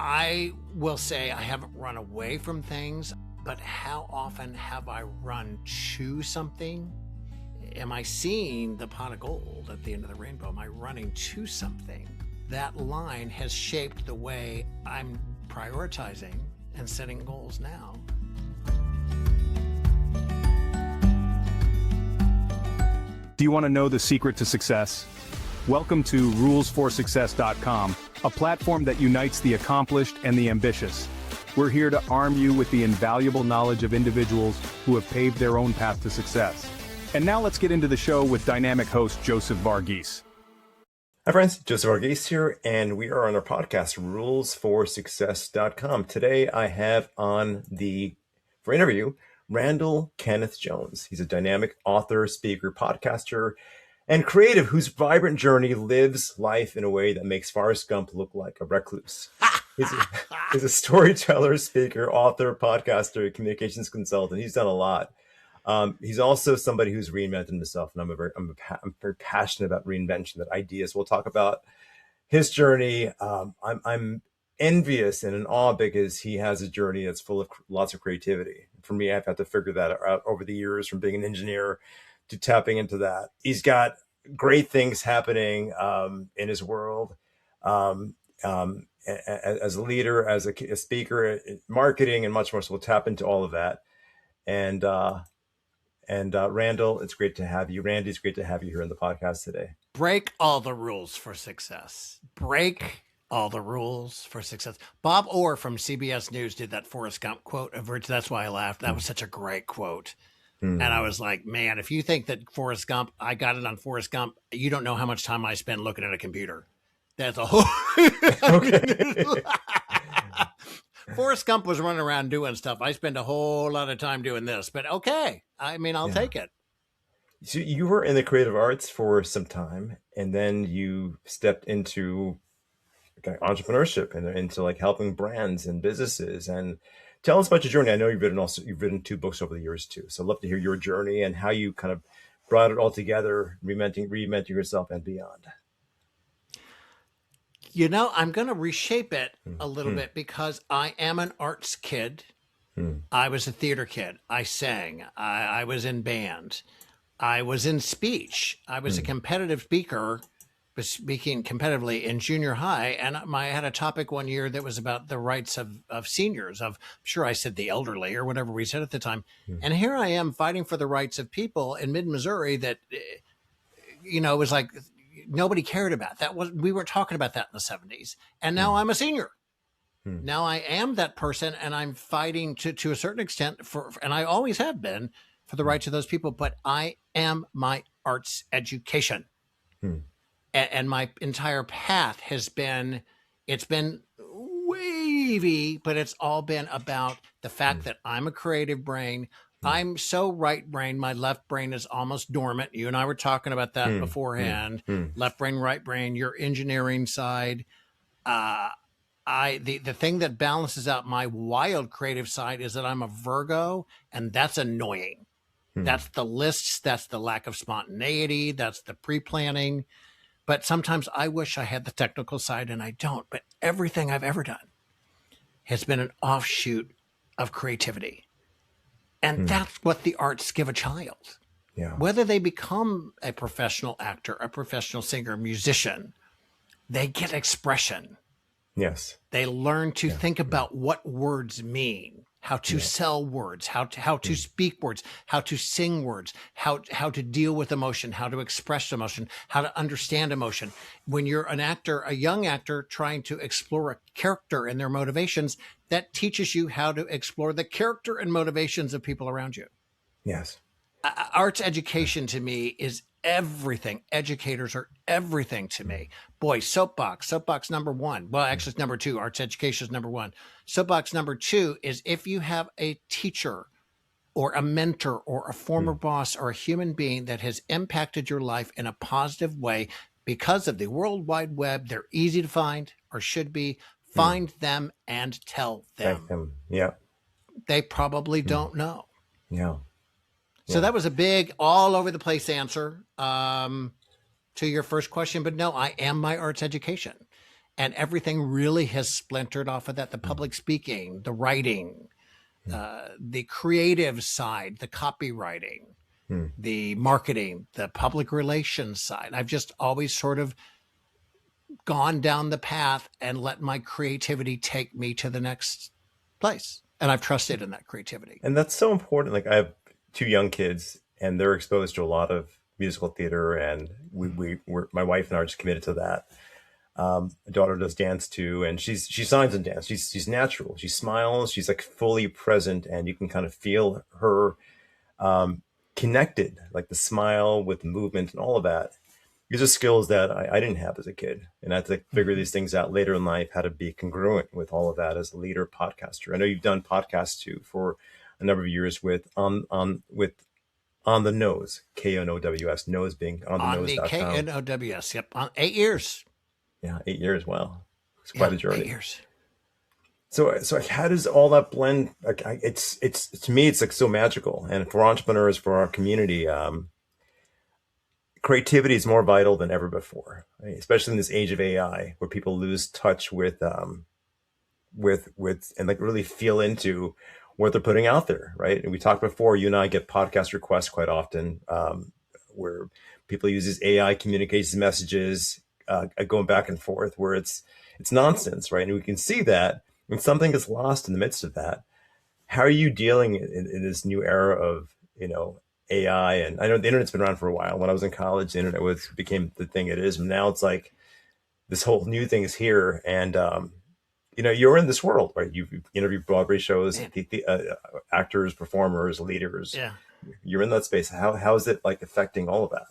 I will say I haven't run away from things, but how often have I run to something? Am I seeing the pot of gold at the end of the rainbow? Am I running to something? That line has shaped the way I'm prioritizing and setting goals now. Do you want to know the secret to success? Welcome to rulesforsuccess.com, a platform that unites the accomplished and the ambitious. We're here to arm you with the invaluable knowledge of individuals who have paved their own path to success. And now let's get into the show with dynamic host Joseph Varghese. Hi friends, Joseph Varghese here, and we are on our podcast, rulesforsuccess.com. Today I have on for interview, Randall Kenneth Jones. He's a dynamic author, speaker, podcaster, and creative whose vibrant journey lives life in a way that makes Forrest Gump look like a recluse. He's a storyteller, speaker, author, podcaster, communications consultant. He's done a lot. He's also somebody who's reinvented himself, and I'm very passionate about reinvention, that ideas. We'll talk about his journey. I'm envious and in awe because he has a journey that's full of lots of creativity. For me, I've had to figure that out over the years, from being an engineer to tapping into that. He's got great things happening in his world as a leader, as a speaker, marketing, and much more. So we'll tap into all of that. And Randall, it's great to have you. Randy, it's great to have you here on the podcast today. Break all the rules for success. Break all the rules for success. Bob Orr from CBS News did that Forrest Gump quote. That's why I laughed. That was such a great quote. And I was like, man, if you think that Forrest Gump, I got it on Forrest Gump, you don't know how much time I spend looking at a computer. That's a whole... Okay. Forrest Gump was running around doing stuff. I spend a whole lot of time doing this, but okay. I mean, I'll take it. So you were in the creative arts for some time, and then you stepped into entrepreneurship and into like helping brands and businesses. And tell us about your journey. I know you've written 2 books over the years too. So I'd love to hear your journey and how you kind of brought it all together, reinventing yourself and beyond. You know, I'm going to reshape it a little bit because I am an arts kid. I was a theater kid. I sang. I was in band. I was in speech. I was a competitive speaker, speaking competitively in junior high. And I had a topic one year that was about the rights of seniors, I'm sure I said the elderly or whatever we said at the time. And here I am fighting for the rights of people in mid-Missouri that, you know, it was like nobody cared about. We weren't talking about that in the 70s. And now I'm a senior. Now I am that person, and I'm fighting to a certain extent and I always have been, for the rights of those people, but I am my arts education. And my entire path it's been wavy, but it's all been about the fact that I'm a creative brain. I'm so right brain. My left brain is almost dormant. You and I were talking about that beforehand. Left brain, right brain, your engineering side. The thing that balances out my wild creative side is that I'm a Virgo, and that's annoying. That's the lists. That's the lack of spontaneity. That's the pre-planning. But sometimes I wish I had the technical side, and I don't. But everything I've ever done has been an offshoot of creativity. And that's what the arts give a child. Yeah. Whether they become a professional actor, a professional singer, musician, they get expression. Yes. They learn to think about what words mean, how to sell words, how to speak words, how to sing words, how to deal with emotion, how to express emotion, how to understand emotion. When you're an actor, a young actor trying to explore a character and their motivations, that teaches you how to explore the character and motivations of people around you. Yes. Arts education to me is everything. Educators are everything to me. Boy, soapbox number 1. Well, actually it's number 2. Arts education is number 1. Soapbox number 2 is if you have a teacher or a mentor or a former boss or a human being that has impacted your life in a positive way because of the World Wide Web, they're easy to find, or should be. Find them and tell them. Thank them. Yeah. They probably don't know. Yeah. So that was a big all over the place answer to your first question. But no, I am my arts education. And everything really has splintered off of that. The public speaking, the writing, the creative side, the copywriting, the marketing, the public relations side. I've just always sort of gone down the path and let my creativity take me to the next place. And I've trusted in that creativity. And that's so important. Like I have two young kids and they're exposed to a lot of musical theater, and we're my wife and I are just committed to that. My daughter does dance too, and she signs in dance. She's natural. She smiles. She's like fully present, and you can kind of feel her connected, like the smile with the movement and all of that. These are skills that I didn't have as a kid, and I had to figure these things out later in life, how to be congruent with all of that as a leader, podcaster. I know you've done podcasts too for a number of years with On the Nose, KNOWS, nose being on the nose. On the KNOWS, yep, 8 years. Yeah, 8 years. Wow, it's quite a journey. 8 years. So how does all that blend? Like, it's to me, it's like so magical, and for entrepreneurs, for our community, creativity is more vital than ever before, right? Especially in this age of AI, where people lose touch with and like really feel into what they're putting out there, right? And we talked before, you and I get podcast requests quite often, where people use these AI communications messages, going back and forth, where it's nonsense, right? And we can see that when something gets lost in the midst of that. How are you dealing in this new era of, AI? And I know the internet's been around for a while. When I was in college, the internet became the thing it is. And now it's like this whole new thing is here. And, you're in this world, right? You've interviewed Broadway shows, actors, performers, leaders. Yeah. You're in that space. How is it like affecting all of that?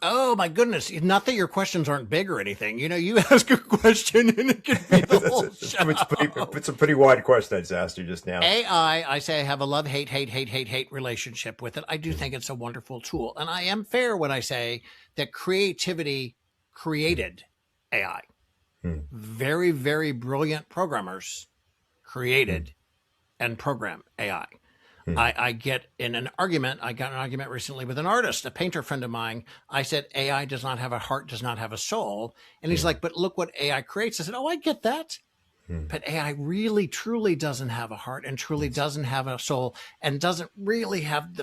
Oh my goodness. Not that your questions aren't big or anything. You ask a question and it can be the whole show. It's a pretty wide question I just asked you just now. AI, I say I have a love-hate relationship with it. I do think it's a wonderful tool. And I am fair when I say that creativity created AI. Very, very brilliant programmers created and program AI. I got in an argument recently with an artist, a painter friend of mine. I said, AI does not have a heart, does not have a soul. And he's like, but look what AI creates. I said, oh, I get that. But AI really, truly doesn't have a heart and truly doesn't have a soul and doesn't really have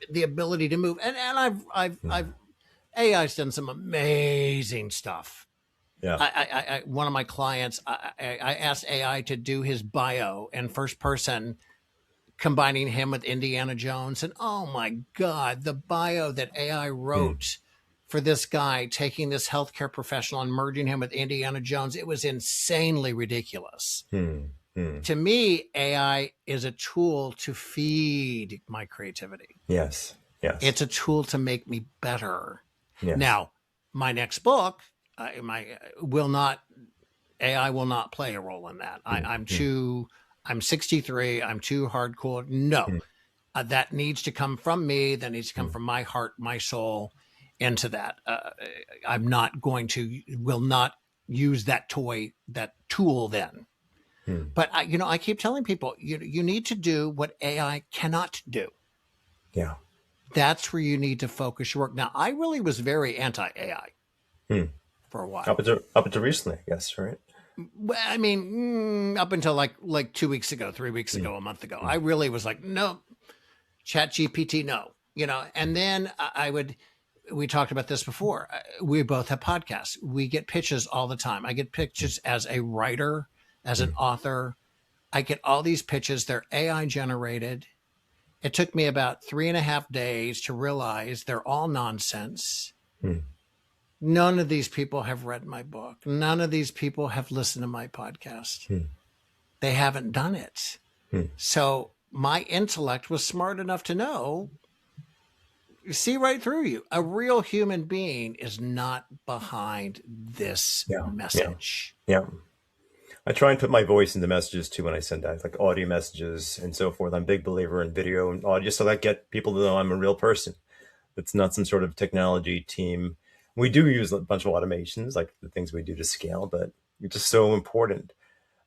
the ability to move. And I've AI's done some amazing stuff. Yeah. I one of my clients, I asked AI to do his bio in first person, combining him with Indiana Jones. And oh my God, the bio that AI wrote for this guy, taking this healthcare professional and merging him with Indiana Jones, it was insanely ridiculous. To me, AI is a tool to feed my creativity. Yes. It's a tool to make me better. Yes. Now, my next book, AI will not play a role in that. I'm 63. I'm too hardcore. No, that needs to come from me. That needs to come from my heart, my soul into that. Will not use that tool then. But I keep telling people, you need to do what AI cannot do. Yeah. That's where you need to focus your work. Now, I really was very anti-AI for a while. Up until recently, I guess, right? I mean, up until like 2 weeks ago, 3 weeks ago, a month ago, I really was like, no, ChatGPT, no, and then we talked about this before. We both have podcasts. We get pitches all the time. I get pitches as a writer, as an author. I get all these pitches. They're AI generated. It took me about 3.5 days to realize they're all nonsense. None of these people have read my book. None of these people have listened to my podcast. They haven't done it. So my intellect was smart enough to know, see right through you. A real human being is not behind this message. Yeah. I try and put my voice into messages too when I send out like audio messages and so forth. I'm a big believer in video and audio, so that get people to know I'm a real person. It's not some sort of technology team. We do use a bunch of automations, like the things we do to scale, but it's just so important.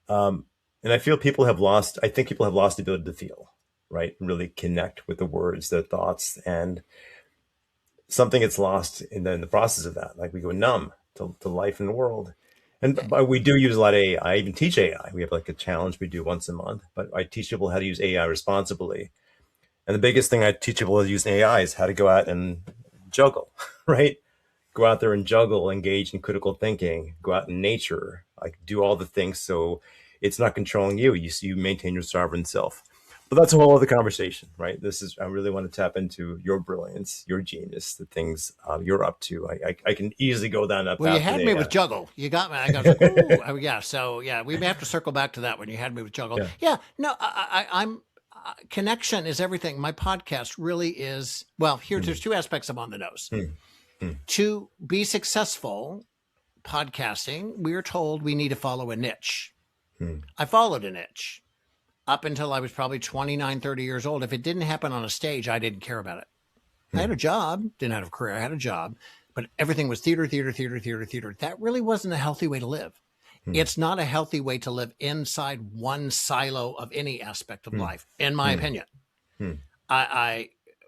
And I feel people have lost the ability to feel, right? Really connect with the words, their thoughts, and something gets lost in the process of that. Like we go numb to life and the world. And but we do use a lot of AI. I even teach AI. We have like a challenge we do once a month, but I teach people how to use AI responsibly. And the biggest thing I teach people to use AI is how to go out and juggle, right? Go out there and juggle, engage in critical thinking, go out in nature, like do all the things so it's not controlling you. You maintain your sovereign self. But that's a whole other conversation, right? I really want to tap into your brilliance, your genius, the things you're up to. I can easily go down that path. Well, you had me with juggle. You got me. I was like, ooh, yeah. So yeah, we may have to circle back to that when you had me with juggle. Yeah. No, I'm connection is everything. My podcast really is. Well, there's two aspects I'm on the nose. To be successful podcasting, we are told we need to follow a niche. I followed a niche up until I was probably 29, 30 years old. If it didn't happen on a stage, I didn't care about it. I had a job, didn't have a career. I had a job, but everything was theater. That really wasn't a healthy way to live. It's not a healthy way to live inside one silo of any aspect of life, in my opinion.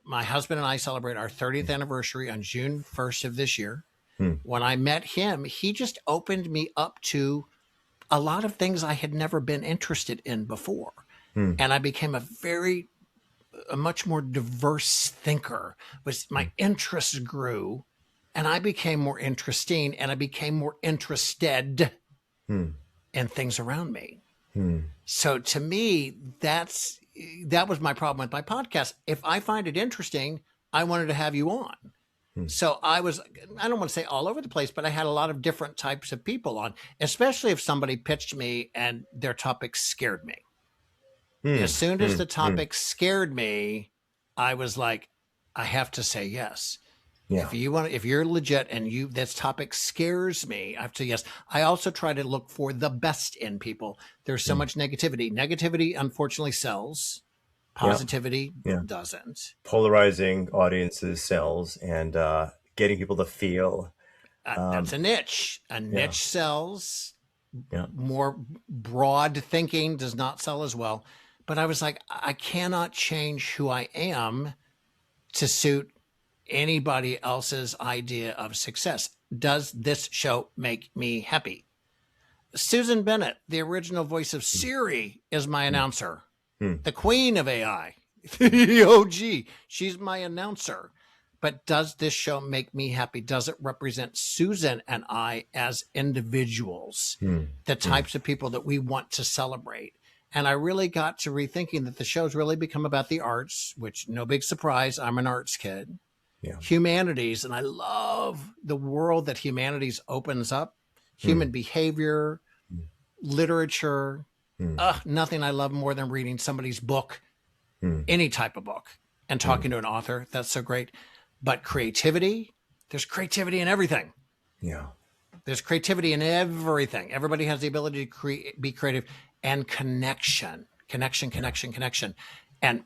My husband and I celebrate our 30th anniversary on June 1st of this year. When I met him, he just opened me up to a lot of things I had never been interested in before. And I became a much more diverse thinker. My interests grew, and I became more interesting, and I became more interested in things around me. So to me, that was my problem with my podcast. If I find it interesting, I wanted to have you on. So I don't want to say all over the place, but I had a lot of different types of people on, especially if somebody pitched me and their topic scared me. As soon as the topic scared me, I was like, I have to say yes. Yeah. If you're legit and this topic scares me, I have to say yes. I also try to look for the best in people. There's so much negativity. Negativity, unfortunately, sells. Positivity doesn't. Polarizing audiences sells, and getting people to feel. That's a niche. A niche sells. More broad thinking does not sell as well. But I was like, I cannot change who I am to suit anybody else's idea of success. Does this show make me happy? Susan Bennett, the original voice of Siri, is my announcer. The queen of AI, the OG. She's my announcer. But does this show make me happy? Does it represent Susan and I as individuals, the types of people that we want to celebrate? And I really got to rethinking that the show's really become about the arts, which no big surprise, I'm an arts kid. Humanities, and I love the world that humanities opens up. Human behavior, literature. Nothing I love more than reading somebody's book, any type of book, and talking to an author. That's so great. But creativity, there's creativity in everything. There's creativity in everything. Everybody has the ability to be creative, and connection. And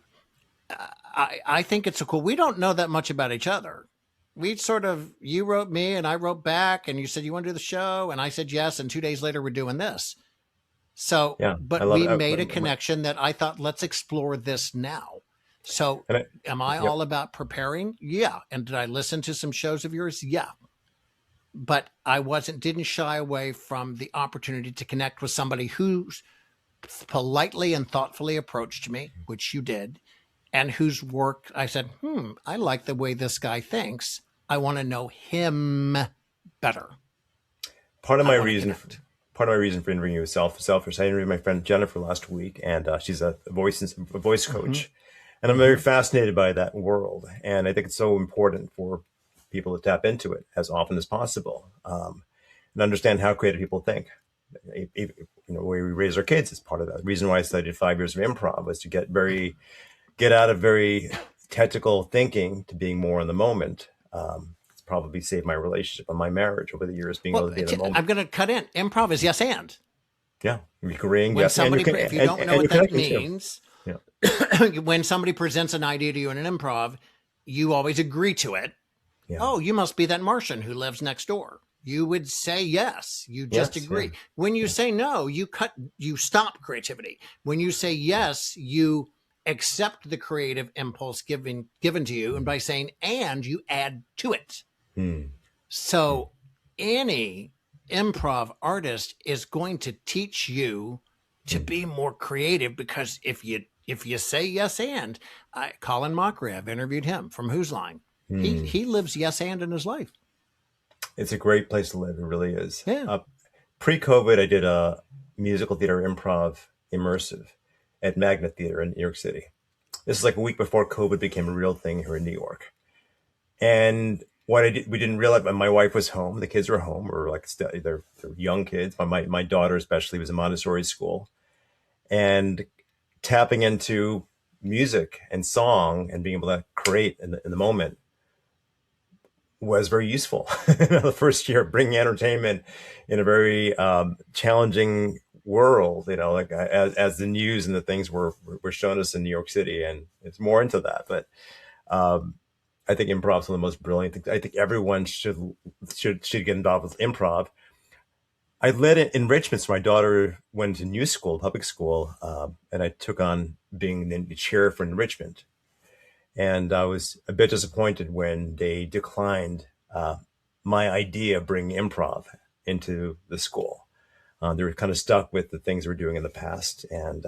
I think it's so cool. We don't know that much about each other. You wrote me and I wrote back, and you said you want to do the show, and I said yes, and 2 days later we're doing this. So, but we made a connection that I thought, let's explore this now. So am I all about preparing? Yeah. And did I listen to some shows of yours? Yeah. But I didn't shy away from the opportunity to connect with somebody who politely and thoughtfully approached me, which you did, and whose work I said, I like the way this guy thinks. I want to know him better. Part of my reason for interviewing you is selfish. I interviewed my friend Jennifer last week, and she's a voice coach. And I'm very fascinated by that world. And I think it's so important for people to tap into it as often as possible, and understand how creative people think. The way we raise our kids is part of that. The reason why I studied 5 years of improv was to get out of very technical thinking to being more in the moment. It's probably saved my relationship and my marriage over the years, being able to be in the moment. I'm going to cut in. Improv is yes and. Yeah. Agreeing. When somebody, if you don't know what that means, when somebody presents an idea to you in an improv, you always agree to it. Oh, you must be that Martian who lives next door. You would say yes. You just agree. When you say no, you stop creativity. When you say yes, you accept the creative impulse given to you. And by saying, and you add to it. So any improv artist is going to teach you to be more creative, because if you say yes and Colin Mockery, I've interviewed him from Whose Line. He lives yes and in his life. It's a great place to live. It really is. Yeah. Pre-COVID, I did a musical theater improv immersive at Magnet Theater in New York City. This is like a week before COVID became a real thing here in New York. And what I did, we didn't realize, my wife was home, the kids were home, or like they're young kids. My daughter especially was in Montessori school, and tapping into music and song and being able to create in the moment was very useful. The first year, bringing entertainment in a very challenging world, like as the news and the things were shown us in New York City, and it's more into that. But I think improv is one of the most brilliant things. I think everyone should get involved with improv. I led enrichments. My daughter went to new school, public school, and I took on being the chair for enrichment. And I was a bit disappointed when they declined my idea of bringing improv into the school. They were kind of stuck with the things we were doing in the past, and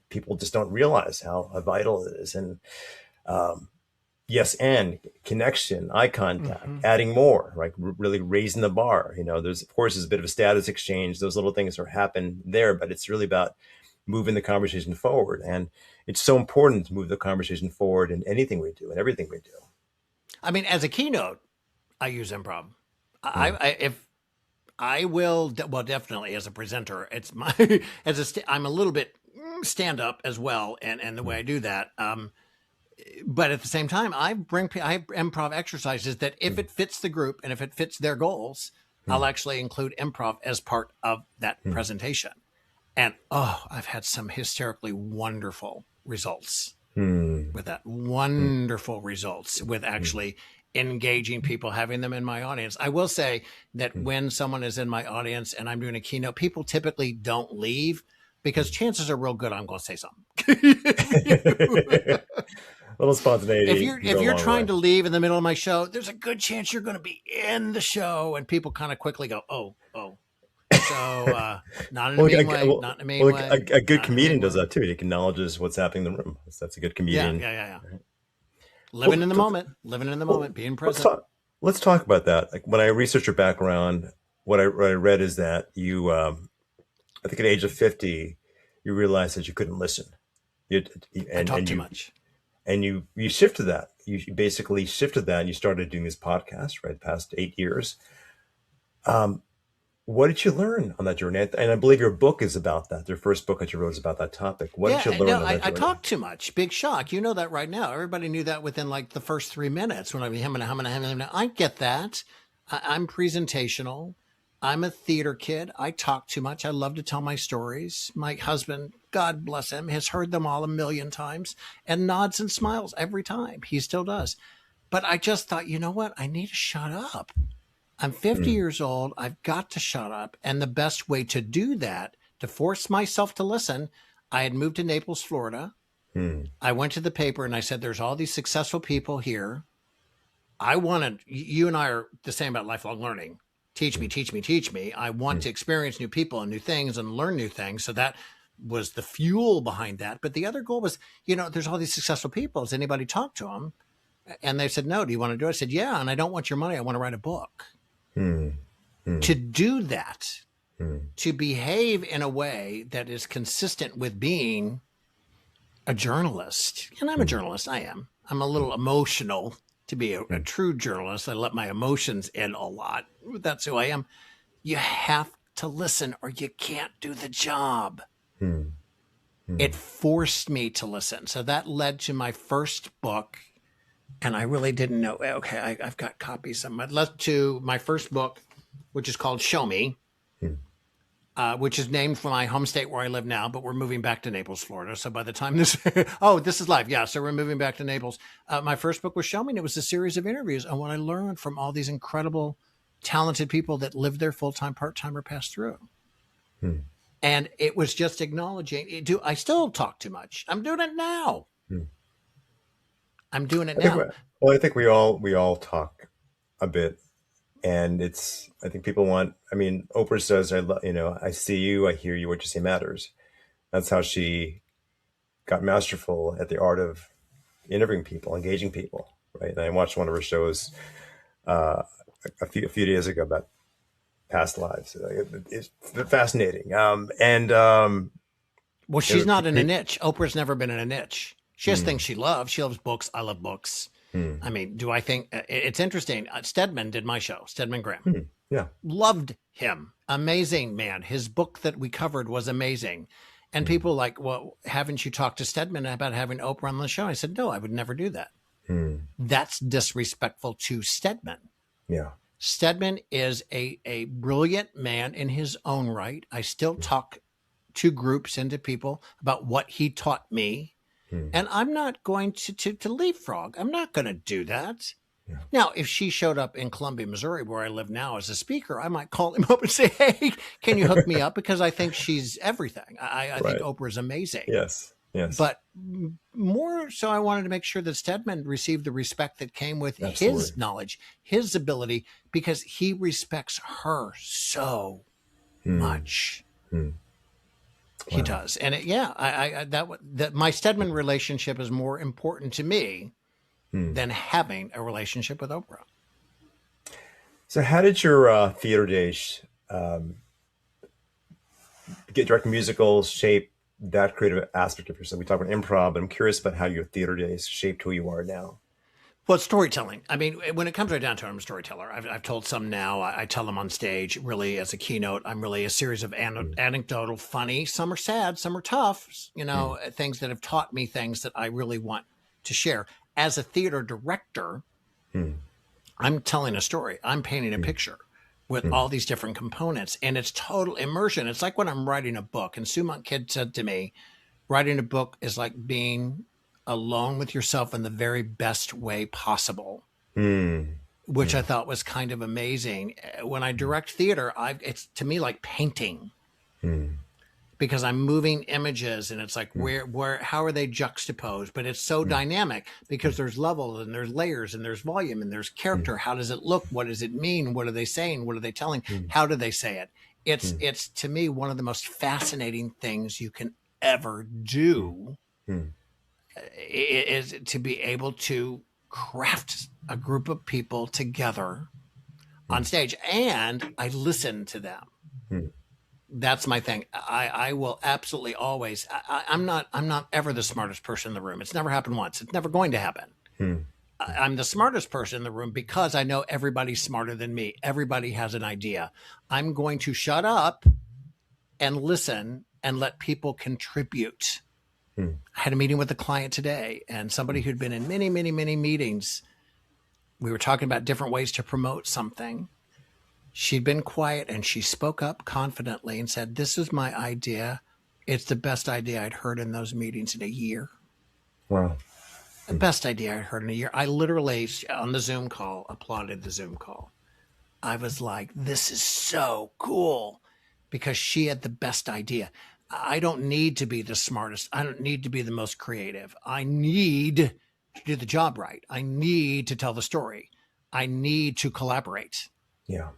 people just don't realize how vital it is. And yes, and connection, eye contact, adding more, right? Really raising the bar. There's, of course, a bit of a status exchange. Those little things are happen there, but it's really about moving the conversation forward. And it's so important to move the conversation forward in anything we do and everything we do. I mean, as a keynote, I use improv. I will, definitely as a presenter, it's my, I'm a little bit stand up as well. And the way I do that, but at the same time, I have improv exercises that if it fits the group and if it fits their goals, I'll actually include improv as part of that presentation. And I've had some hysterically wonderful results with that. Wonderful results with actually engaging people, having them in my audience. I will say that when someone is in my audience and I'm doing a keynote, people typically don't leave, because chances are real good I'm going to say something. A little spontaneity. If you're trying to leave in the middle of my show, there's a good chance you're going to be in the show, and people kind of quickly go, oh. So not in a mean way, not in a mean way. A good comedian does that too. He acknowledges what's happening in the room. That's a good comedian. Yeah. Living in the moment, being present. Let's talk about that. Like, when I researched your background, what I read is that you, I think at the age of 50, you realized that you couldn't listen. I talk too much. And you shifted that. You basically shifted that, and you started doing this podcast, right? The past 8 years. What did you learn on that journey? And I believe your book is about that. Your first book that you wrote is about that topic. What did you learn on that journey? I talk too much. Big shock. You know that right now. Everybody knew that within like the first 3 minutes when I was I get that. I'm presentational. I'm a theater kid. I talk too much. I love to tell my stories. My husband, God bless him, has heard them all a million times and nods and smiles every time. He still does. But I just thought, you know what? I need to shut up. I'm 50 years old. I've got to shut up. And the best way to do that, to force myself to listen, I had moved to Naples, Florida. I went to the paper and I said, there's all these successful people here. You and I are the same about lifelong learning. Teach me, teach me, teach me. I want to experience new people and new things and learn new things. So that was the fuel behind that. But the other goal was, there's all these successful people. Has anybody talked to them? And they said, no, do you want to do it? I said, yeah. And I don't want your money. I want to write a book. To do that, to behave in a way that is consistent with being a journalist. And I'm a journalist. I am. I'm a little emotional to be a true journalist. I let my emotions in a lot. That's who I am. You have to listen or you can't do the job. It forced me to listen. So that led to my first book. And I really didn't know. Okay, I've got copies of them. It led to my first book, which is called Show Me, which is named for my home state where I live now, but we're moving back to Naples, Florida. So by the time this is live. Yeah, so we're moving back to Naples. My first book was Show Me, and it was a series of interviews on what I learned from all these incredible, talented people that live there full-time, part-time, or pass through. And it was just acknowledging, I still talk too much. I'm doing it now. I'm doing it now. I think we all talk a bit And I think people want, I mean, Oprah says, I see you, I hear you, what you say matters. That's how she got masterful at the art of interviewing people, engaging people, right? And I watched one of her shows a few days ago about past lives. It's fascinating. Well, she's not in a niche. Oprah's never been in a niche. She has things she loves. She loves books. I love books. I mean, do I think it's interesting? Stedman did my show, Stedman Graham. Yeah. Loved him. Amazing man. His book that we covered was amazing. And people are like, well, haven't you talked to Stedman about having Oprah on the show? I said, no, I would never do that. That's disrespectful to Stedman. Yeah. Stedman is a brilliant man in his own right. I still talk to groups and to people about what he taught me. And I'm not going to leapfrog. I'm not going to do that. Yeah. Now, if she showed up in Columbia, Missouri, where I live now as a speaker, I might call him up and say, hey, can you hook me up? Because I think she's everything. I think Oprah's amazing. Yes. But more so, I wanted to make sure that Stedman received the respect that came with his knowledge, his ability, because he respects her so much. He does. And my Stedman relationship is more important to me than having a relationship with Oprah. So how did your theater days get directing musicals shape that creative aspect of yourself? We talk about improv, but I'm curious about how your theater days shaped who you are now. Well, it's storytelling. I mean, when it comes right down to it, I'm a storyteller. I've told some now. I tell them on stage, really, as a keynote. I'm really a series of anecdotal, funny. Some are sad, some are tough, things that have taught me things that I really want to share. As a theater director, I'm telling a story. I'm painting a picture with all these different components, and it's total immersion. It's like when I'm writing a book, and Sue Monk Kidd said to me, writing a book is like being alone with yourself in the very best way possible, which I thought was kind of amazing. When I direct theater, it's to me like painting, because I'm moving images, and it's like how are they juxtaposed? But it's so dynamic because there's levels and there's layers and there's volume and there's character. How does it look? What does it mean? What are they saying? What are they telling? How do they say it? It's to me one of the most fascinating things you can ever do. Is to be able to craft a group of people together on stage, and I listen to them. That's my thing. I will absolutely always. I'm not ever the smartest person in the room. It's never happened once. It's never going to happen. I'm the smartest person in the room because I know everybody's smarter than me. Everybody has an idea. I'm going to shut up and listen and let people contribute. I had a meeting with a client today, and somebody who'd been in many, many, many meetings. We were talking about different ways to promote something. She'd been quiet, and she spoke up confidently and said, this is my idea. It's the best idea I'd heard in those meetings in a year. Wow. The best idea I'd heard in a year. I literally, on the Zoom call, applauded the Zoom call. I was like, this is so cool, because she had the best idea. I don't need to be the smartest. I don't need to be the most creative. I need to do the job right. I need to tell the story. I need to collaborate. Yeah.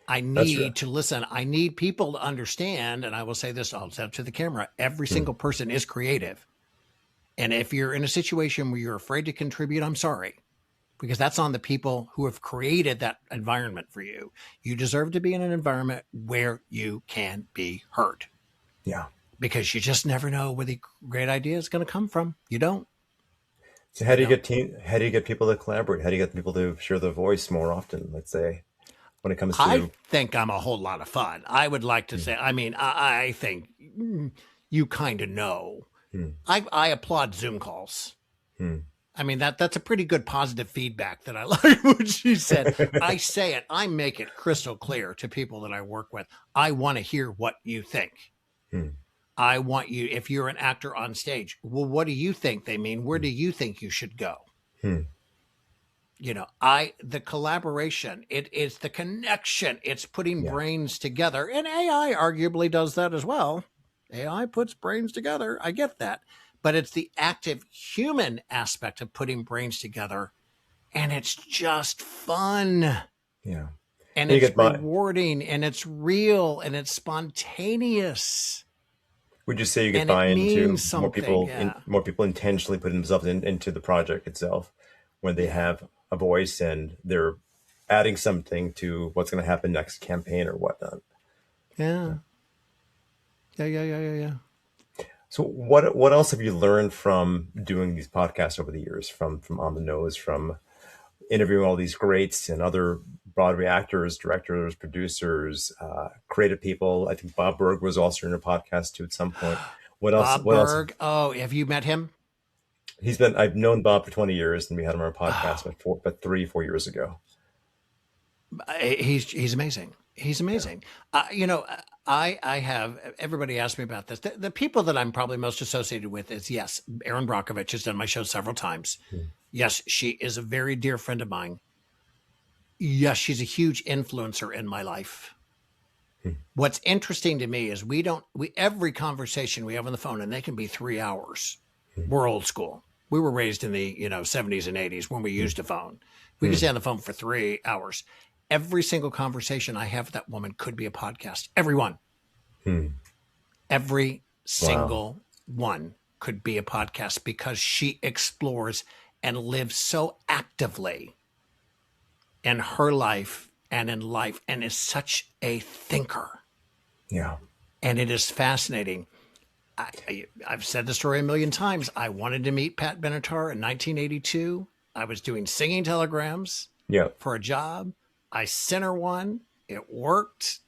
I need to listen. I need people to understand. And I will say this, I'll say to the camera, every single person is creative. And if you're in a situation where you're afraid to contribute, I'm sorry, because that's on the people who have created that environment for you. You deserve to be in an environment where you can be heard. Yeah. Because you just never know where the great idea is going to come from. You don't. So how do you get people to collaborate? How do you get people to share their voice more often? Let's say when it comes to. I think I'm a whole lot of fun. I would like to say, I mean, I think you kind of know. I applaud Zoom calls. I mean, that's a pretty good positive feedback that I like what she said. I say it. I make it crystal clear to people that I work with. I want to hear what you think. I want you, if you're an actor on stage, well, what do you think they mean? Where do you think you should go? The collaboration, it's the connection. It's putting brains together. And AI arguably does that as well. AI puts brains together. I get that. But it's the active human aspect of putting brains together. And it's just fun. Yeah. And You it's get by. rewarding and it's real and it's spontaneous Would you say you get and it buy into means something. Yeah. more people intentionally put themselves into the project itself when they Yeah. have a voice and they're adding something to what's going to happen next campaign or whatnot? Yeah. Yeah. So what else have you learned from doing these podcasts over the years, from On the Nose, from interviewing all these greats and other Broadway actors, directors, producers, creative people? I think Bob Berg was also in a podcast too at some point. What else? Bob What else? Berg. Oh, have you met him? I've known Bob for 20 years, and we had him on our podcast Oh, but 3-4 years ago. he's amazing. He's amazing. I have everybody asked me about this. The people that I'm probably most associated with is yes, Erin Brockovich has done my show several times. Yes, she is a very dear friend of mine. Yes, she's a huge influencer in my life. What's interesting to me is every conversation we have on the phone, and they can be 3 hours. We're old school. We were raised in the 70s and 80s when we used a phone. We could stay on the phone for 3 hours. Every single conversation I have with that woman could be a podcast. Every one. Every single one could be a podcast because she explores and lives so actively in her life and in life and is such a thinker. Yeah. And it is fascinating. I've said the story a million times. I wanted to meet Pat Benatar in 1982. I was doing singing telegrams Yeah. for a job. I sent her one. It worked.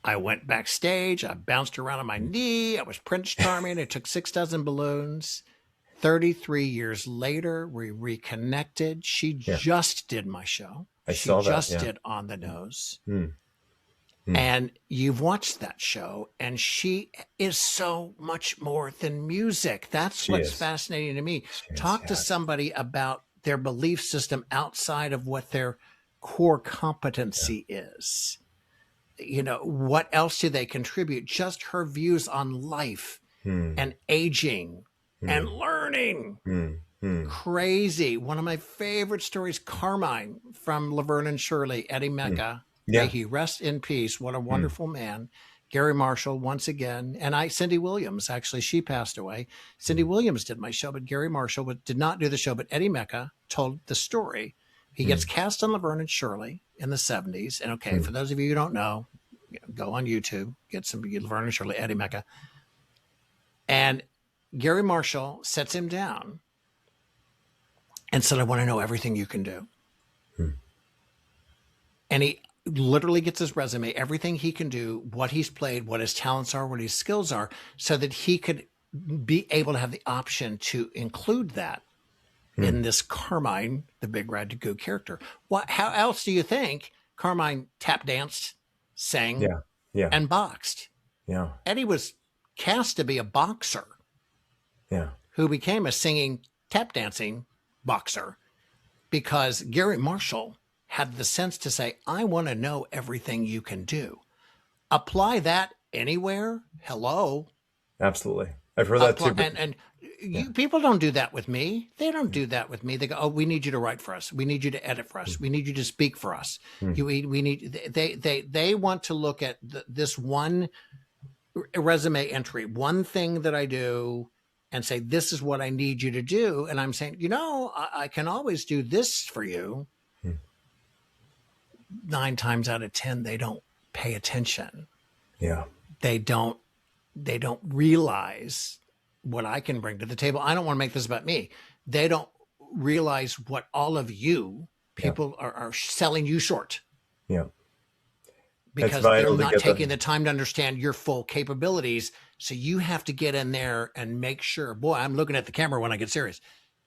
I went backstage. I bounced around on my knee. I was Prince Charming. I took 6 dozen balloons. 33 years later, we reconnected. She just did my show. I saw that. She just Yeah. did On the Nose. And you've watched that show, and she is so much more than music. That's what's fascinating to me. Talk to somebody about their belief system outside of what their core competency is. What else do they contribute? Just her views on life and aging and learning. Crazy. One of my favorite stories, Carmine from Laverne and Shirley, Eddie Mecca. May he rest in peace. What a wonderful man. Gary Marshall, once again. And Cindy Williams, actually, she passed away. Cindy Williams did my show, but Gary Marshall did not do the show. But Eddie Mecca told the story. He gets cast on Laverne and Shirley in the 70s. And okay, for those of you who don't know, go on YouTube, get some Laverne and Shirley, Eddie Mecca. And Gary Marshall sets him down and said, I want to know everything you can do. And he literally gets his resume, everything he can do, what he's played, what his talents are, what his skills are, so that he could be able to have the option to include that in this Carmine, the Big Red Goo character. How else do you think Carmine tap danced, sang, and boxed? Yeah. Eddie was cast to be a boxer. Yeah. Who became a singing, tap dancing boxer because Gary Marshall had the sense to say, I want to know everything you can do. Apply that anywhere. Hello. Absolutely. I've heard that too. And people don't do that with me. They don't do that with me. They go, oh, we need you to write for us. We need you to edit for us. We need you to speak for us. They want to look at this one resume entry, one thing that I do, and say, this is what I need you to do. And I'm saying, I can always do this for you. 9 times out of 10, they don't pay attention. Yeah. They don't realize what I can bring to the table. I don't want to make this about me. They don't realize what all of you people are selling you short. Yeah. Because they're not taking the time to understand your full capabilities. So you have to get in there and make sure, boy, I'm looking at the camera when I get serious,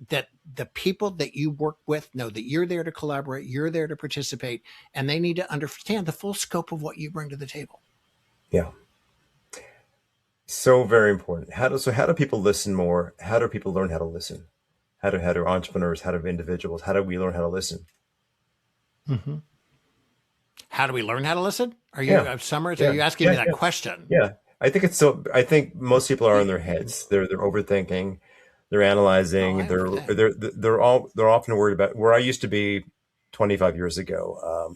that the people that you work with know that you're there to collaborate, you're there to participate, and they need to understand the full scope of what you bring to the table. Yeah. So very important. How do people listen more? How do people learn how to listen? How do entrepreneurs, how do individuals, how do we learn how to listen? How do we learn how to listen? Are you Summers? Are you asking me that question? Yeah. I think most people are in their heads. They're overthinking. They're analyzing. They're often worried about where I used to be 25 years ago.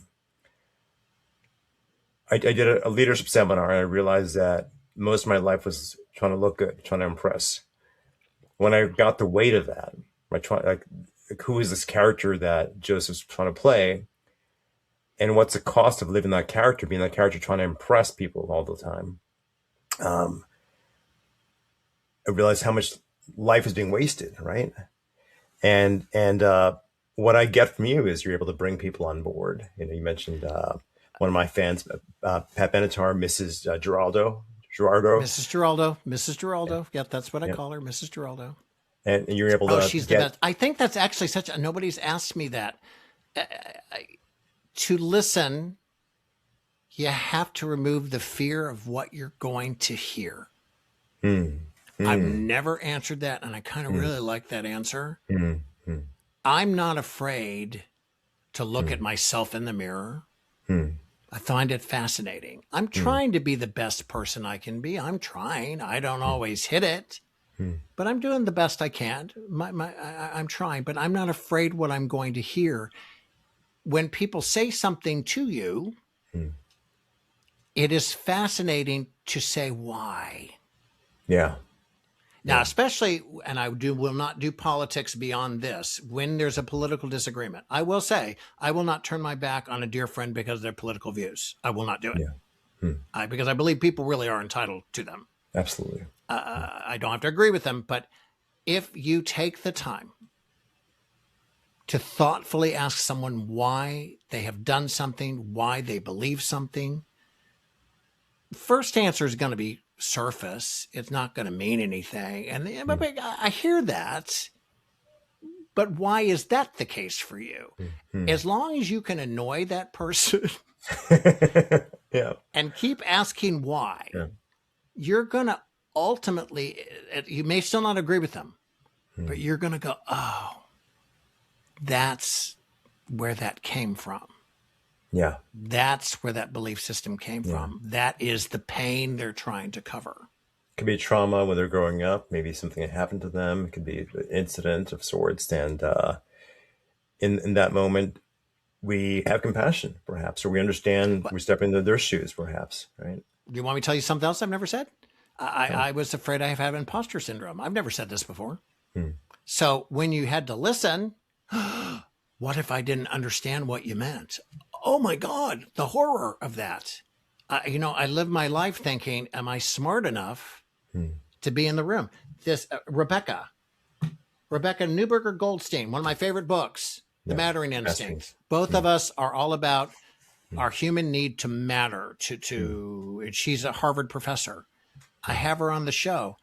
I did a leadership seminar, and I realized that most of my life was trying to look good, trying to impress. When I got the weight of that, like who is this character that Joseph's trying to play, and what's the cost of living that character, being that character, trying to impress people all the time? I realized how much life is being wasted, right? And what I get from you is you're able to bring people on board. You know, you mentioned one of my fans, Pat Benatar, Mrs. Geraldo. Mrs. Geraldo. Yeah, that's what I call her, Mrs. Geraldo. And you're able to. Oh, she's the best. I think that's actually nobody's asked me that. To listen, you have to remove the fear of what you're going to hear. I've never answered that, and I kind of really like that answer. I'm not afraid to look at myself in the mirror. I find it fascinating. I'm trying to be the best person I can be. I'm trying. I don't always hit it, but I'm doing the best I can. I'm trying, but I'm not afraid what I'm going to hear. When people say something to you, it is fascinating to say why. Yeah. Now, especially, and will not do politics beyond this, when there's a political disagreement. I will say, I will not turn my back on a dear friend because of their political views. I will not do it. Because I believe people really are entitled to them. Absolutely. I don't have to agree with them, but if you take the time to thoughtfully ask someone why they have done something, why they believe something, first answer is going to be surface. It's not going to mean anything. And I hear that, but why is that the case for you? As long as you can annoy that person and keep asking why, you're going to ultimately, you may still not agree with them, but you're going to go, oh, that's where that came from. Yeah. That's where that belief system came from. That is the pain they're trying to cover. It could be trauma when they're growing up, maybe something that happened to them. It could be an incident of sorts. And in that moment, we have compassion, perhaps, or we understand, we step into their shoes, perhaps, right? Do you want me to tell you something else I've never said? I was afraid I have imposter syndrome. I've never said this before. So when you had to listen, what if I didn't understand what you meant? Oh my God, the horror of that. I live my life thinking, am I smart enough to be in the room? This Rebecca Newberger Goldstein, one of my favorite books, The Mattering Instinct. Both of us are all about our human need to matter. She's a Harvard professor. I have her on the show.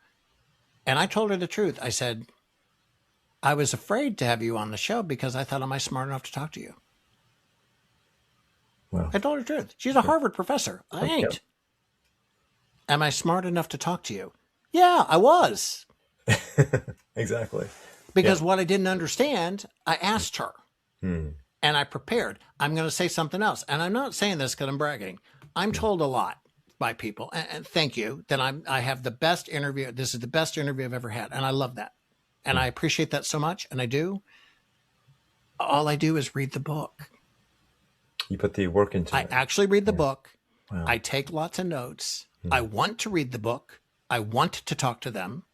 And I told her the truth. I said, I was afraid to have you on the show because I thought, am I smart enough to talk to you? Wow. I told her the truth. She's a Harvard professor. I ain't. Am I smart enough to talk to you? Yeah, I was. Exactly. Because what I didn't understand, I asked her. And I prepared. I'm going to say something else. And I'm not saying this because I'm bragging. I'm told a lot by people. And thank you that I have the best interview. This is the best interview I've ever had. And I love that. And I appreciate that so much. And I do. All I do is read the book. You put the work into it. I actually read the book. Wow. I take lots of notes. I want to read the book. I want to talk to them.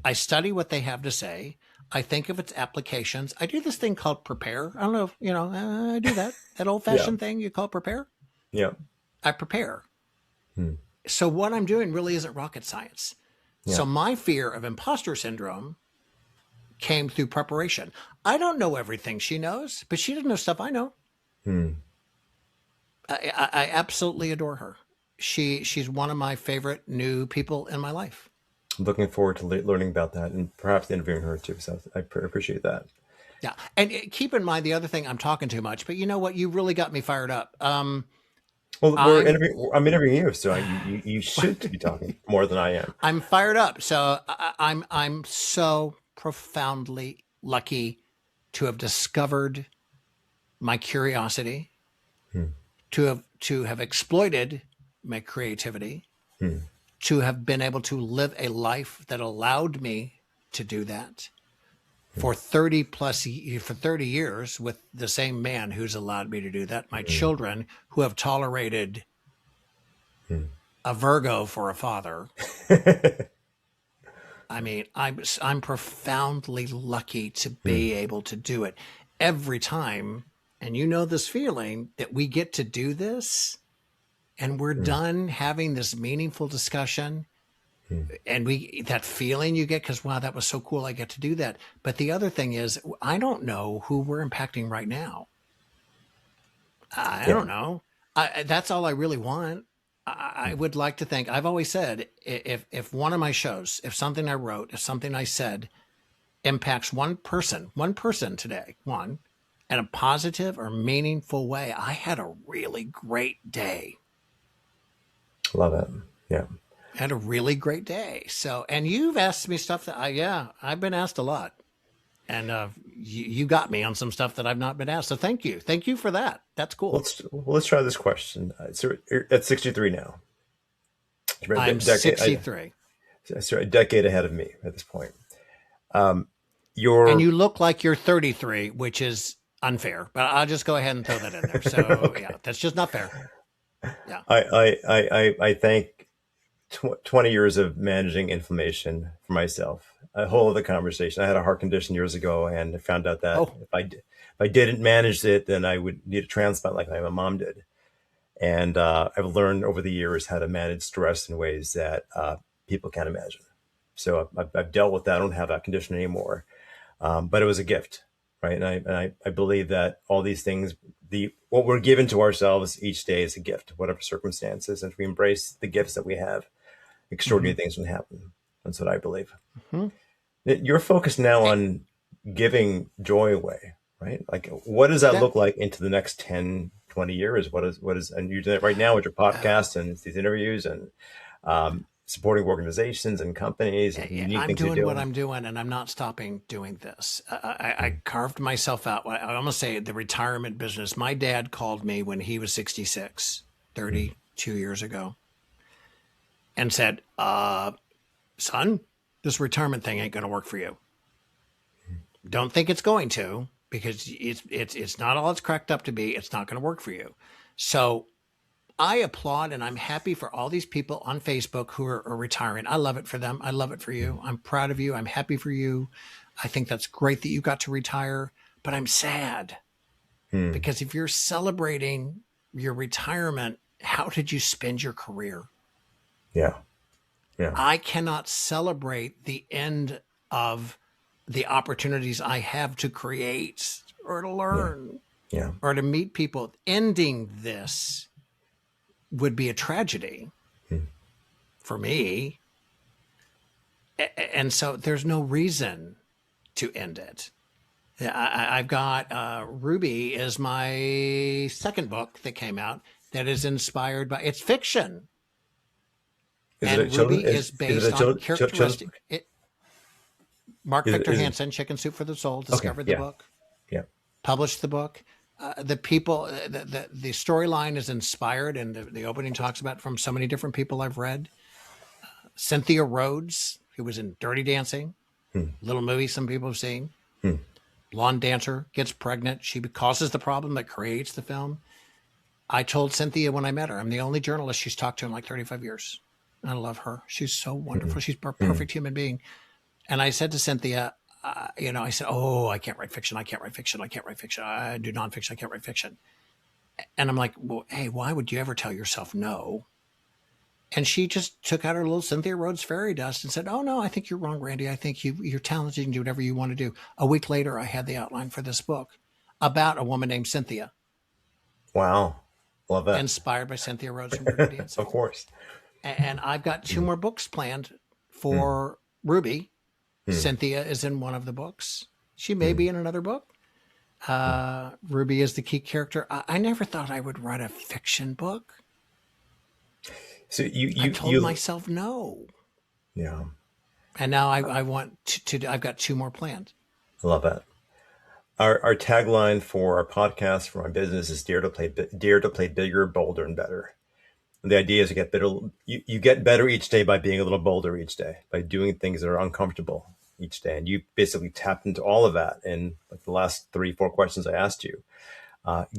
I study what they have to say. I think of its applications. I do this thing called prepare. I don't know if, I do that. That old-fashioned thing you call prepare. Yeah. I prepare. So what I'm doing really isn't rocket science. Yeah. So my fear of imposter syndrome came through preparation. I don't know everything she knows, but she doesn't know stuff I know. I absolutely adore her. She's one of my favorite new people in my life. I'm looking forward to learning about that and perhaps interviewing her too. So I appreciate that. Yeah. And keep in mind the other thing, I'm talking too much, but you know what? You really got me fired up. Well, I'm interviewing you, so you should be talking more than I am. I'm fired up. So I'm so profoundly lucky to have discovered my curiosity, to have exploited my creativity, to have been able to live a life that allowed me to do that for 30 years with the same man who's allowed me to do that. My children who have tolerated a Virgo for a father. I mean, I'm profoundly lucky to be able to do it every time. And you know this feeling that we get to do this and we're done having this meaningful discussion. And that feeling you get, because wow, that was so cool, I get to do that. But the other thing is, I don't know who we're impacting right now. I don't know. That's all I really want. I would like to think, I've always said, if one of my shows, if something I wrote, if something I said impacts one person today, in a positive or meaningful way, I had a really great day. Love it. Yeah. Had a really great day. So, and you've asked me stuff that I've been asked a lot, and you got me on some stuff that I've not been asked. So thank you for that. That's cool. Let's try this question. So you're at 63 now. I'm 63. So a decade ahead of me at this point. And you look like you're 33, which is unfair, but I'll just go ahead and throw that in there. So okay. Yeah, that's just not fair. Yeah. I thank 20 years of managing inflammation for myself. A whole other conversation. I had a heart condition years ago, and I found out that if I didn't manage it, then I would need a transplant like my mom did. And I've learned over the years how to manage stress in ways that people can't imagine. So I've dealt with that. I don't have that condition anymore, but it was a gift, right? And I believe that all these things, what we're given to ourselves each day is a gift, whatever circumstances. And if we embrace the gifts that we have, extraordinary things can happen. That's what I believe. You're focused now on giving joy away, right? Like, what does that look like into the next 10, 20 years? What is, and you're doing it right now with your podcast and these interviews and supporting organizations and companies. And I'm doing what I'm doing, and I'm not stopping doing this. I carved myself out. I almost say the retirement business. My dad called me when he was 66, 32 years ago, and said, son, this retirement thing ain't going to work for you. Don't think it's going to, because it's not all it's cracked up to be. It's not going to work for you. So I applaud, and I'm happy for all these people on Facebook who are retiring. I love it for them. I love it for you. I'm proud of you. I'm happy for you. I think that's great that you got to retire, but I'm sad because if you're celebrating your retirement, how did you spend your career? Yeah. I cannot celebrate the end of the opportunities I have to create or to learn or to meet people. Ending this would be a tragedy for me. And so there's no reason to end it. I've got Ruby is my second book that came out that is inspired by, it's fiction. And Ruby is based on characteristic. Mark Victor Hansen, Chicken Soup for the Soul, discovered the book, published the book. The people, the storyline is inspired, and the opening talks about from so many different people I've read. Cynthia Rhodes, who was in Dirty Dancing, little movie some people have seen. Blonde dancer, gets pregnant. She causes the problem that creates the film. I told Cynthia when I met her, I'm the only journalist she's talked to in like 35 years. I love her. She's so wonderful. She's a perfect human being. And I said to Cynthia, I said, I can't write fiction. I can't write fiction. I can't write fiction. I do nonfiction. I can't write fiction. And I'm like, well, hey, why would you ever tell yourself no? And she just took out her little Cynthia Rhodes fairy dust and said, oh, no, I think you're wrong, Randy. I think you're talented. You can do whatever you want to do. A week later, I had the outline for this book about a woman named Cynthia. Wow. Love that. Inspired by Cynthia Rhodes from Dirty Dancing. Of course. And I've got 2 more books planned for Ruby. Cynthia is in one of the books. She may be in another book. Ruby is the key character. I never thought I would write a fiction book. So I told myself no. Yeah. And now I want to. I've got 2 more planned. I love that. Our tagline for our podcast, for my business, is dare to play bigger, bolder, and better. And the idea is to get better. You get better each day by being a little bolder each day, by doing things that are uncomfortable each day. And you basically tapped into all of that in like the last 3-4 questions I asked you.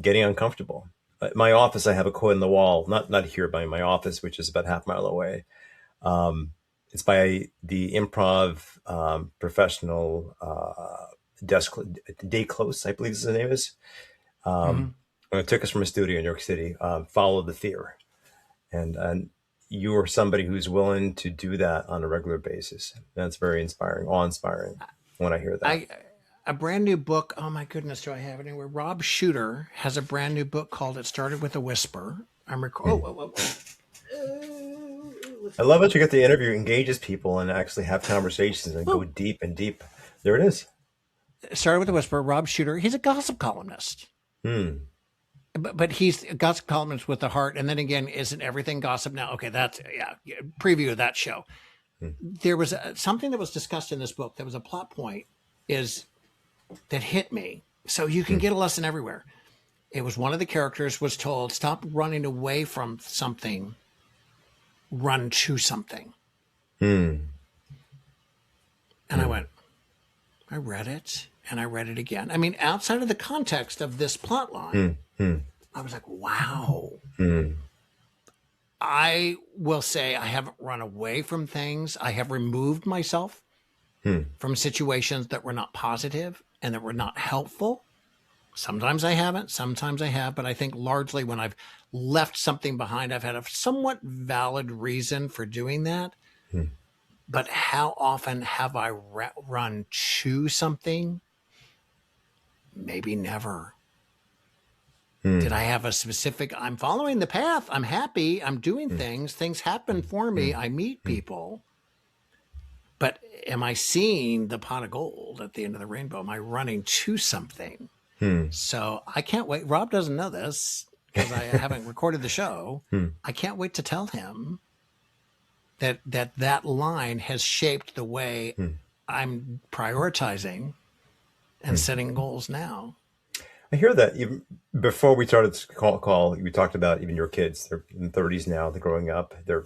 Getting uncomfortable, at my office, I have a quote on the wall, not here, but in my office, which is about half a mile away. It's by the improv professional Day Close, I believe his name is. It took us from a studio in New York City, Follow the Fear. And you are somebody who's willing to do that on a regular basis. That's very inspiring, awe-inspiring when I hear that. A brand new book. Oh my goodness, do I have it anywhere? Rob Shooter has a brand new book called "It Started with a Whisper." I'm I love that you get the interview engages people and actually have conversations and go deep and deep. There it is. It Started with a Whisper. Rob Shooter. He's a gossip columnist. But he's a gossip columnist with a heart. And then again, isn't everything gossip now? Okay, that's preview of that show. There was something that was discussed in this book. There was a plot point that hit me. So you can get a lesson everywhere. It was one of the characters was told, stop running away from something, run to something. And I went, I read it and I read it again. I mean, outside of the context of this plot line, I was like, wow. I will say I haven't run away from things. I have removed myself from situations that were not positive and that were not helpful. Sometimes I haven't, sometimes I have, but I think largely when I've left something behind, I've had a somewhat valid reason for doing that. But how often have I run to something? Maybe never. Did I have a specific, I'm following the path, I'm happy, I'm doing things happen for me, I meet people. But am I seeing the pot of gold at the end of the rainbow? Am I running to something? So I can't wait. Rob doesn't know this because I haven't recorded the show. I can't wait to tell him that line has shaped the way I'm prioritizing and setting goals now. I hear that. Even before we started this call, we talked about even your kids. They're in 30s now. They're growing up. They're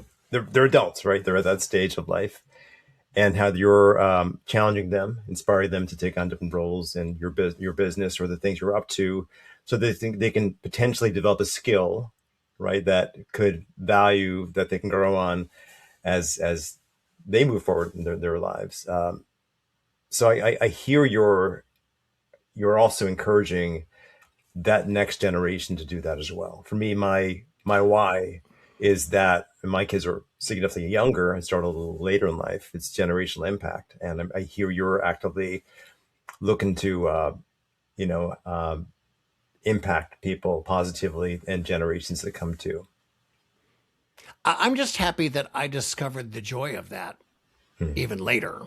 adults, right? They're at that stage of life, and how you're challenging them, inspiring them to take on different roles in your business or the things you're up to, so they think they can potentially develop a skill, right? That could value that they can grow on as they move forward in their lives. So I hear you're also encouraging that next generation to do that as well. For me, my why is that my kids are significantly younger and start a little later in life. It's generational impact. And I hear you're actively looking to, impact people positively and generations that come to. I'm just happy that I discovered the joy of that even later.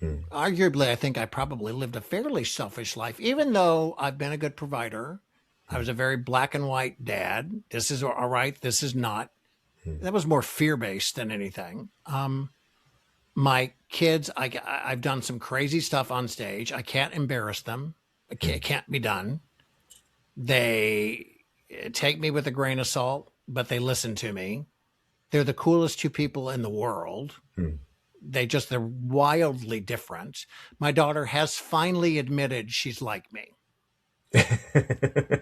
Arguably, I think I probably lived a fairly selfish life, even though I've been a good provider. I was a very black and white dad. This is all right. This is not. That was more fear-based than anything. My kids, I've done some crazy stuff on stage. I can't embarrass them. It can't be done. They take me with a grain of salt, but they listen to me. They're the coolest two people in the world. They're wildly different. My daughter has finally admitted she's like me.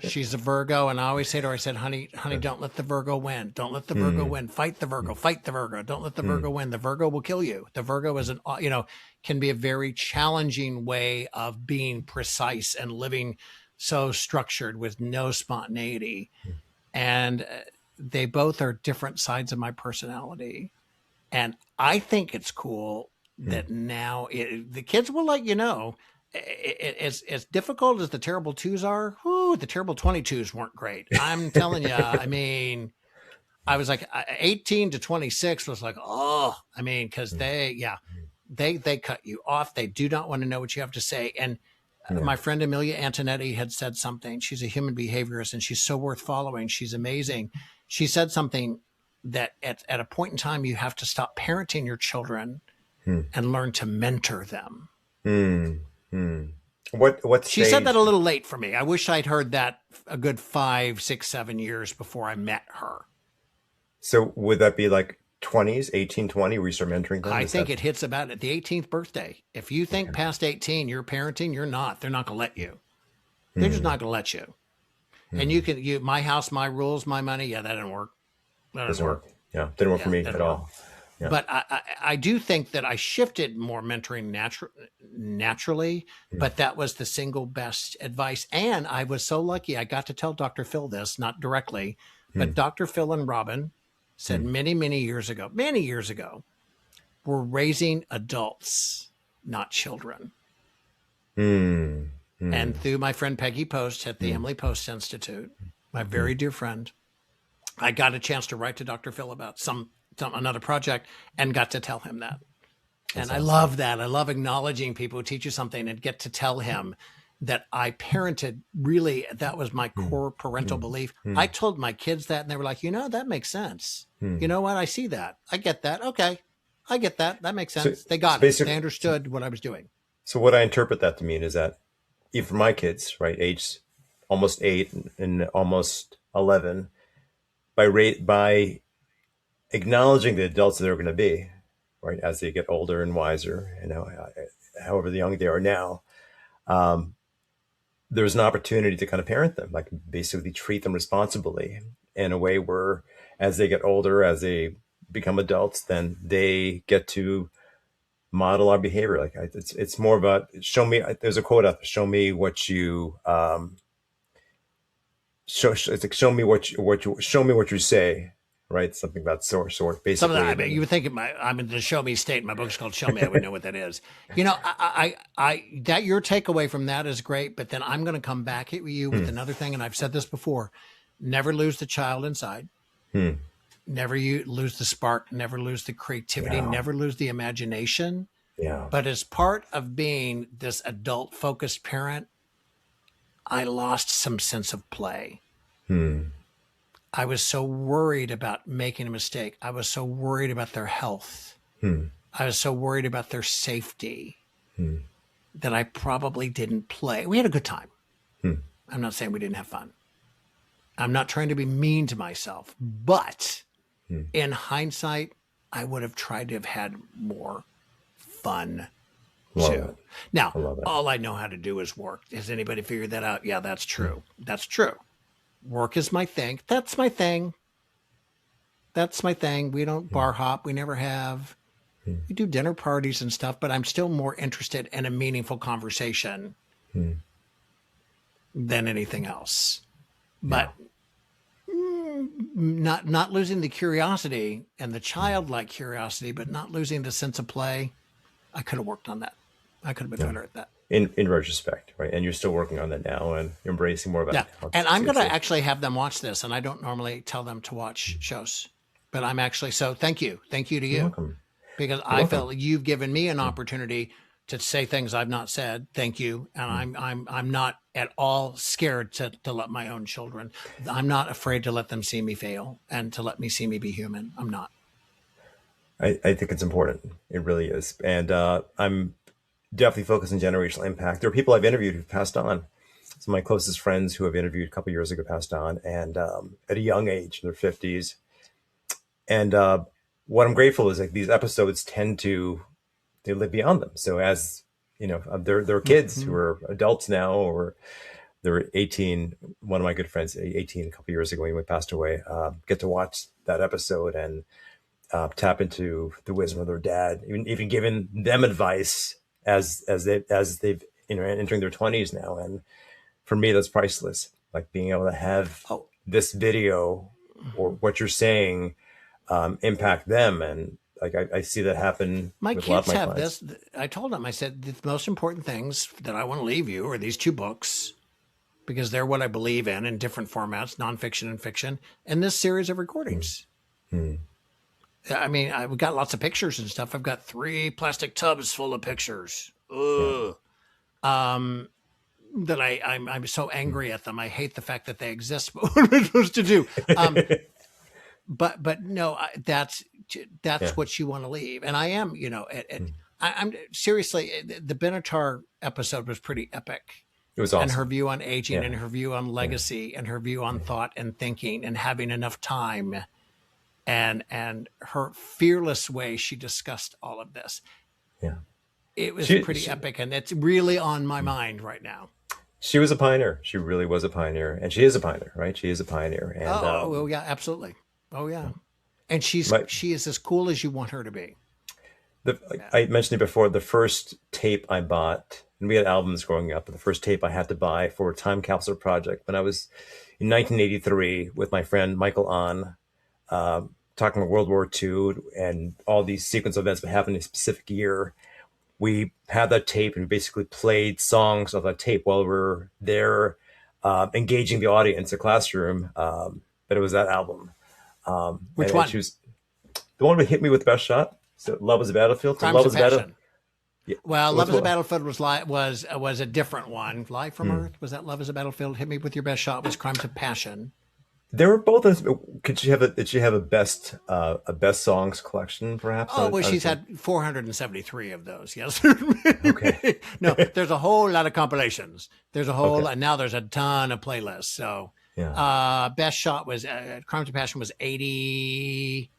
She's a Virgo, and I always say to her, I said, honey, don't let the Virgo win. Don't let the Virgo win. Fight the Virgo. Fight the Virgo. Don't let the Virgo win. The Virgo will kill you. The Virgo is can be a very challenging way of being precise and living so structured with no spontaneity. And they both are different sides of my personality. And I think it's cool that now the kids will let you know, as difficult as the terrible twos are, the terrible 22s weren't great. I'm telling you, I mean, I was like 18 to 26 was like, because they cut you off. They do not want to know what you have to say. And my friend Amelia Antonetti had said something. She's a human behaviorist and she's so worth following. She's amazing. She said something that at a point in time, you have to stop parenting your children and learn to mentor them. What she said that a little late for me. I wish I'd heard that a good 5, 6, 7 years before I met her. So would that be like 20s, 18, 20, where you start mentoring them? I think it hits about at the 18th birthday. If you think past 18, you're parenting, you're not. They're not going to let you. They're just not going to let you. And my house, my rules, my money. Yeah, that didn't work. That Doesn't work. Yeah. Didn't work for me at all. Yeah. But I do think that I shifted more mentoring naturally, but that was the single best advice. And I was so lucky. I got to tell Dr. Phil this, not directly, but Dr. Phil and Robin said many years ago, we're raising adults, not children. And through my friend Peggy Post at the Emily Post Institute, my very dear friend, I got a chance to write to Dr. Phil about another project and got to tell him that. And I love that. I love acknowledging people who teach you something and get to tell him that I parented. Really, that was my core parental belief. I told my kids that and they were like, that makes sense. You know what? I see that. I get that. Okay. I get that. That makes sense. They got it. They understood what I was doing. So what I interpret that to mean is that even for my kids, right, age almost 8 and almost 11, by acknowledging the adults that they're going to be, right, as they get older and wiser, however young they are now, there's an opportunity to kind of parent them, like basically treat them responsibly in a way where as they get older, as they become adults, then they get to model our behavior. Like it's more about show me. There's a quote up: "Show me what you show me what you say." Right, something about sort. Basically, some of that. You would think I'm in the Show Me state. My book's called Show Me. I would know what that is. I that your takeaway from that is great. But then I'm going to come back at you with another thing, and I've said this before: never lose the child inside. Never lose the spark. Never lose the creativity. Never lose the imagination. Yeah. But as part of being this adult-focused parent, I lost some sense of play. I was so worried about making a mistake. I was so worried about their health. I was so worried about their safety that I probably didn't play. We had a good time. I'm not saying we didn't have fun. I'm not trying to be mean to myself, but in hindsight, I would have tried to have had more fun too. Now, all I know how to do is work. Has anybody figured that out? Yeah, that's true. That's true. Work is my thing. That's my thing. That's my thing. We don't bar hop. We never have. We do dinner parties and stuff, but I'm still more interested in a meaningful conversation than anything else. But not losing the curiosity and the childlike curiosity, but not losing the sense of play. I could have worked on that. I could have been better at that. In retrospect, right? And you're still working on that now and embracing more about it. And I'm going to actually have them watch this. And I don't normally tell them to watch shows, but I'm actually, so thank you. Thank you to you. You're welcome. Because I felt like you've given me an opportunity to say things I've not said. Thank you. And I'm not at all scared to let my own children, I'm not afraid to let them see me fail and to let me see me be human. I'm not. I think it's important. It really is. And I'm definitely focused on generational impact. There are people I've interviewed who've passed on. Some of my closest friends who have interviewed a couple of years ago passed on, and at a young age, in their 50s. And what I'm grateful is like these episodes they live beyond them. So as you know, there are kids who are adults now, or they're 18. One of my good friends, 18, a couple of years ago, when he passed away, get to watch that episode and tap into the wisdom of their dad, even giving them advice as they've entering their 20s now. And for me, that's priceless. Like being able to have this video or what you're saying impact them. And like I see that happen. My with kids a lot of my have clients. this. I told them, I said, the most important things that I want to leave you are these 2 books, because they're what I believe in different formats, nonfiction and fiction, and this series of recordings. I mean, I've got lots of pictures and stuff. I've got 3 plastic tubs full of pictures. Ugh. That I'm so angry at them. I hate the fact that they exist. But what am I supposed to do? But no, that's what you want to leave. And I am, I'm seriously, the Benatar episode was pretty epic. It was awesome. And her view on aging and her view on legacy and her view on thought and thinking and having enough time. And her fearless way she discussed all of this. Yeah. It was pretty epic, and it's really on my mind right now. She was a pioneer. She really was a pioneer, and she is a pioneer, right? She is a pioneer, and Oh, yeah, absolutely. Oh, yeah. And she is as cool as you want her to be. I mentioned it before. The first tape I bought, and we had albums growing up, but the first tape I had to buy for a time capsule project when I was in 1983 with my friend Michael On, talking about World War II and all these sequence of events that happened in a specific year. We had that tape and we basically played songs of that tape while we were there, engaging the audience, the classroom. But it was that album. Which one? She was the one that hit me with the best shot. So Love is a Battlefield. Crimes Love of is a Battle. Passion. Yeah. Well, Love is a Battlefield was a different one. Live from Earth, was that Love is a Battlefield? Hit Me with Your Best Shot was Crimes of Passion. They were both. Did she have a best songs collection, perhaps? Oh, well, she's had 473 of those. Yes. Okay. No, there's a whole lot of compilations. There's a whole, and now there's a ton of playlists. So, Yeah. Best Shot was Crimes of Passion was 80.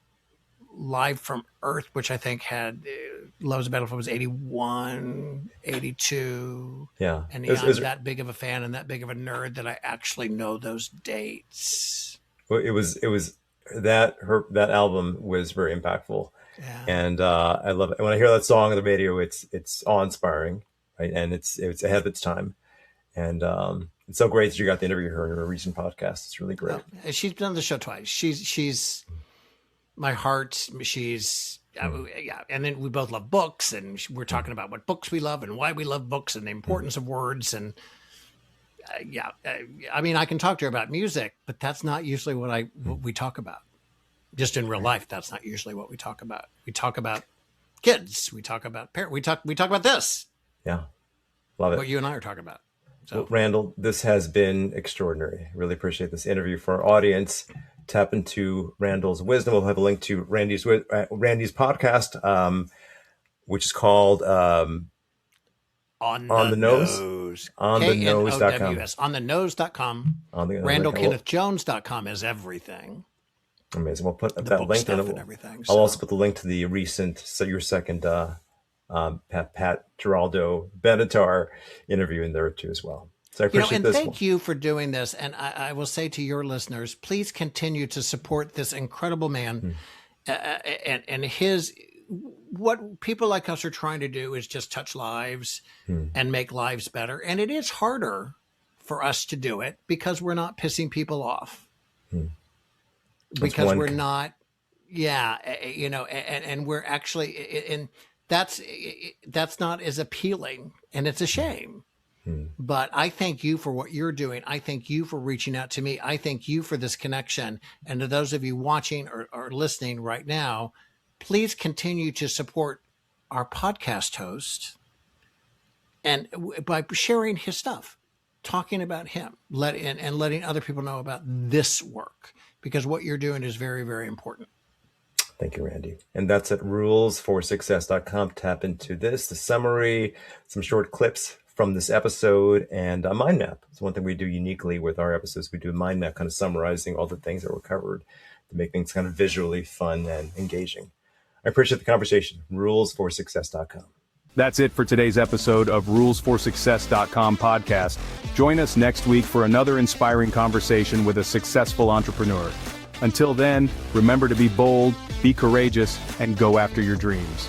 Live from Earth, which I think had Love is a Battlefield was 81, 82. Yeah. And I'm that big of a fan and that big of a nerd that I actually know those dates. It was that album was very impactful. Yeah. And I love it. When I hear that song on the radio, it's awe-inspiring, right? And it's ahead of its time. And it's so great that you got the interview her in a recent podcast. It's really great. Well, she's been on the show twice. She's my heart. She's yeah. And then we both love books, and we're talking about what books we love and why we love books and the importance of words. And I mean, I can talk to her about music, but that's not usually what we talk about. Just in real life, that's not usually what we talk about. We talk about kids. We talk about parents. We talk about this. Yeah, love it. What you and I are talking about. So, well, Randall, this has been extraordinary. Really appreciate this interview for our audience. Tap into Randall's wisdom. We'll have a link to Randy's podcast, which is called On the Nose. KNOWS. OnTheNose.com. RandallKennethJones.com is everything. Amazing. We'll put that link in. Everything. I'll also put the link to the recent, your second Pat Giraldo Benatar interview in there too as well. So I appreciate this. Thank you for doing this. And I will say to your listeners, please continue to support this incredible man. And what people like us are trying to do is just touch lives and make lives better. And it is harder for us to do it because we're not pissing people off. Because we're not, and we're actually, and that's not as appealing, and it's a shame. But I thank you for what you're doing. I thank you for reaching out to me. I thank you for this connection. And to those of you watching or listening right now, please continue to support our podcast host and by sharing his stuff, talking about him, letting other people know about this work, because what you're doing is very, very important. Thank you, Randy. And that's at rulesforsuccess.com. Tap into this, the summary, some short clips from this episode, and a mind map. It's one thing we do uniquely with our episodes. We do a mind map kind of summarizing all the things that were covered to make things kind of visually fun and engaging. I appreciate the conversation. Rulesforsuccess.com. That's it for today's episode of rulesforsuccess.com podcast. Join us next week for another inspiring conversation with a successful entrepreneur. Until then, remember to be bold, be courageous, and go after your dreams.